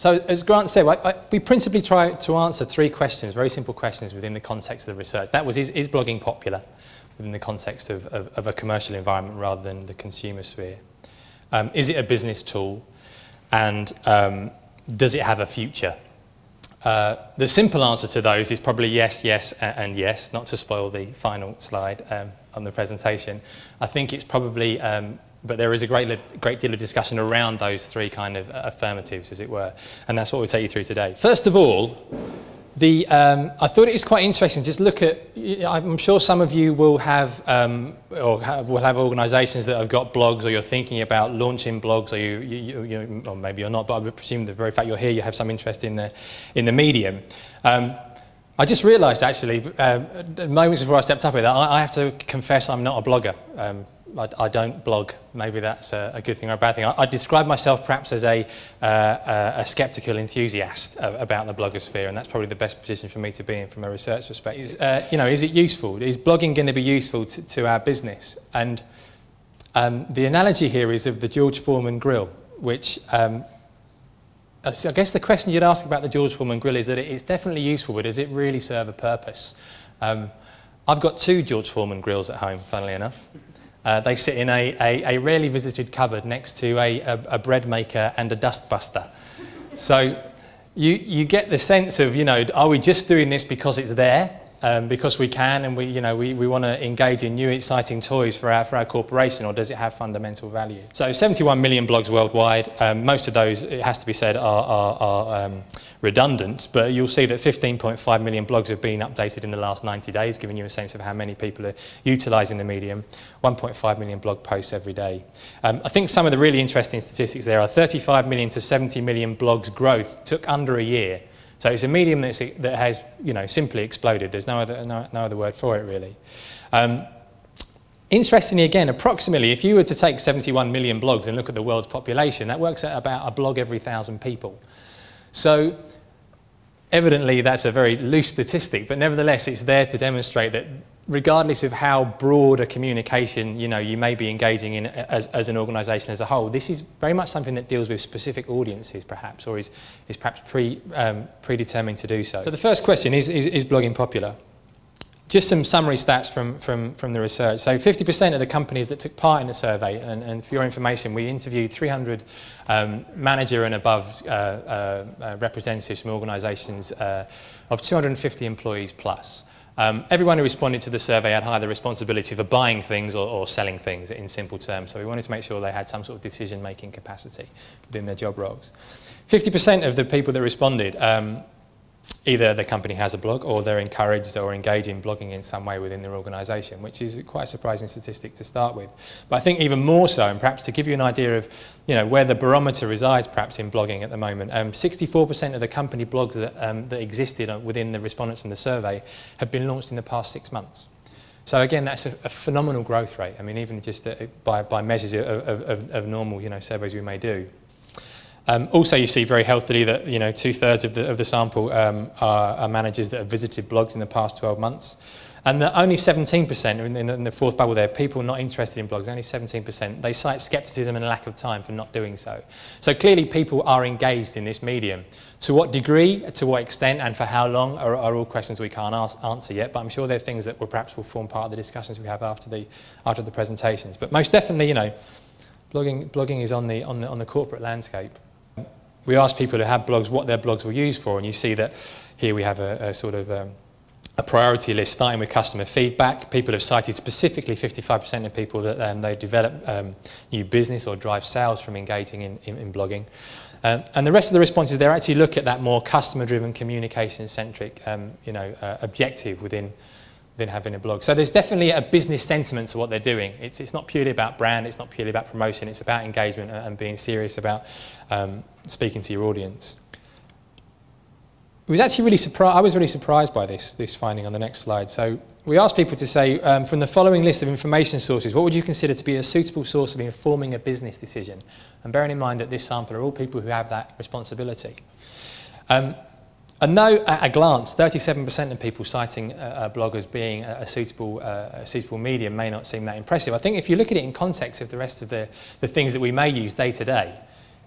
So as Grant said, we principally try to answer three questions, very simple questions within the context of the research. That was, is blogging popular within the context of a commercial environment rather than the consumer sphere? Is it a business tool? And does it have a future? The simple answer to those is probably yes, yes, and yes, not to spoil the final slide on the presentation. I think it's probably, but there is a great deal of discussion around those three kind of affirmatives, as it were, and that's what we'll take you through today. First of all, I thought it was quite interesting. Just look at. I'm sure some of you will have organisations that have got blogs, or you're thinking about launching blogs, or you or maybe you're not. But I would presume the very fact you're here, you have some interest in the medium. I just realised actually, moments before I stepped up here, that I have to confess I'm not a blogger. I don't blog. Maybe that's a good thing or a bad thing. I describe myself perhaps as a sceptical enthusiast about the blogosphere, and that's probably the best position for me to be in from a research perspective. Is it useful? Is blogging going to be useful to our business? And the analogy here is of the George Foreman grill, which I guess the question you'd ask about the George Foreman grill is that it's definitely useful, but does it really serve a purpose? I've got two George Foreman grills at home, funnily enough. They sit in a rarely visited cupboard next to a bread maker and a dust buster. So you get the sense of, are we just doing this because it's there, because we can, and we want to engage in new exciting toys for our corporation, or does it have fundamental value? So 71 million blogs worldwide. Most of those, it has to be said, are redundant, but you'll see that 15.5 million blogs have been updated in the last 90 days, giving you a sense of how many people are utilising the medium. 1.5 million blog posts every day. I think some of the really interesting statistics there are 35 million to 70 million blogs growth took under a year. So it's a medium that has, simply exploded. There's no other word for it, really. Interestingly, again, approximately, if you were to take 71 million blogs and look at the world's population, that works out about a blog every 1,000 people. So evidently, that's a very loose statistic, but nevertheless, it's there to demonstrate that regardless of how broad a communication you may be engaging in as an organisation as a whole, this is very much something that deals with specific audiences, perhaps, or is perhaps predetermined to do so. So the first question is blogging popular? Just some summary stats from the research. So 50% of the companies that took part in the survey, and for your information, we interviewed 300 manager and above representatives from organisations of 250 employees plus. Everyone who responded to the survey had either responsibility for buying things or selling things, in simple terms. So we wanted to make sure they had some sort of decision-making capacity within their job roles. 50% of the people that responded, either the company has a blog or they're encouraged or engage in blogging in some way within their organisation, which is quite a surprising statistic to start with. But I think even more so, and perhaps to give you an idea of where the barometer resides perhaps in blogging at the moment, 64% of the company blogs that existed within the respondents from the survey have been launched in the past 6 months. So again, that's a phenomenal growth rate. I mean, even just by measures of normal surveys we may do. Also, you see very healthily that 2/3 of the sample are managers that have visited blogs in the past 12 months, and that only 17% in the fourth bubble there, people not interested in blogs. Only 17%. They cite scepticism and a lack of time for not doing so. So clearly, people are engaged in this medium. To what degree, to what extent, and for how long are all questions we can't answer yet. But I'm sure they're things that perhaps will form part of the discussions we have after the presentations. But most definitely, blogging is on the corporate landscape. We asked people who have blogs what their blogs were used for, and you see that here we have a sort of a priority list starting with customer feedback. People have cited specifically 55% of people that they develop new business or drive sales from engaging in blogging. And the rest of the responses there actually look at that more customer-driven, communication-centric objective within having a blog. So there's definitely a business sentiment to what they're doing. It's not purely about brand, it's not purely about promotion, it's about engagement and being serious about speaking to your audience. It was actually I was really surprised by this finding on the next slide. So we asked people to say, from the following list of information sources, what would you consider to be a suitable source of informing a business decision? And bearing in mind that this sample are all people who have that responsibility. And though at a glance, 37% of people citing a blog as being a suitable medium may not seem that impressive, I think if you look at it in context of the rest of the things that we may use day to day,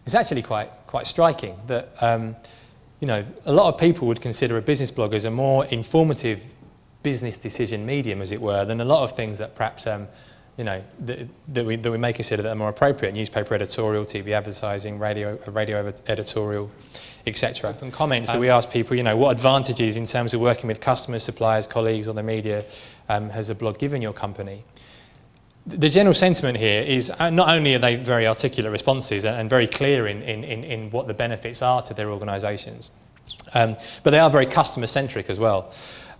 it's actually quite striking that you know, a lot of people would consider a business blog as a more informative business decision medium, as it were, than a lot of things that perhaps you know, that we may consider that are more appropriate: newspaper editorial, TV advertising, radio editorial, etc. Open comments that we ask people, you know, what advantages in terms of working with customers, suppliers, colleagues, or the media has a blog given your company? The general sentiment here is not only are they very articulate responses and very clear in what the benefits are to their organisations, but they are very customer-centric as well.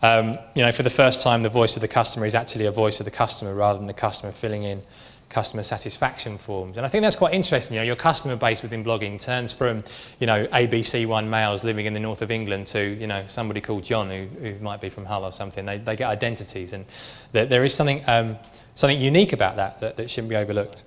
You know, for the first time, the voice of the customer is actually a voice of the customer rather than the customer filling in customer satisfaction forms. And I think that's quite interesting. You know, your customer base within blogging turns from, you know, ABC1 males living in the north of England to, you know, somebody called John who might be from Hull or something. They get identities, and there is something something unique about that shouldn't be overlooked.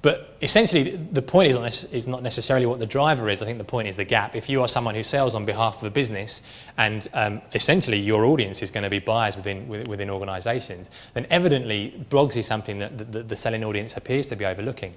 But essentially, the point is not necessarily what the driver is. I think the point is the gap. If you are someone who sells on behalf of a business, and essentially your audience is going to be buyers within organisations, then evidently blogs is something that the selling audience appears to be overlooking.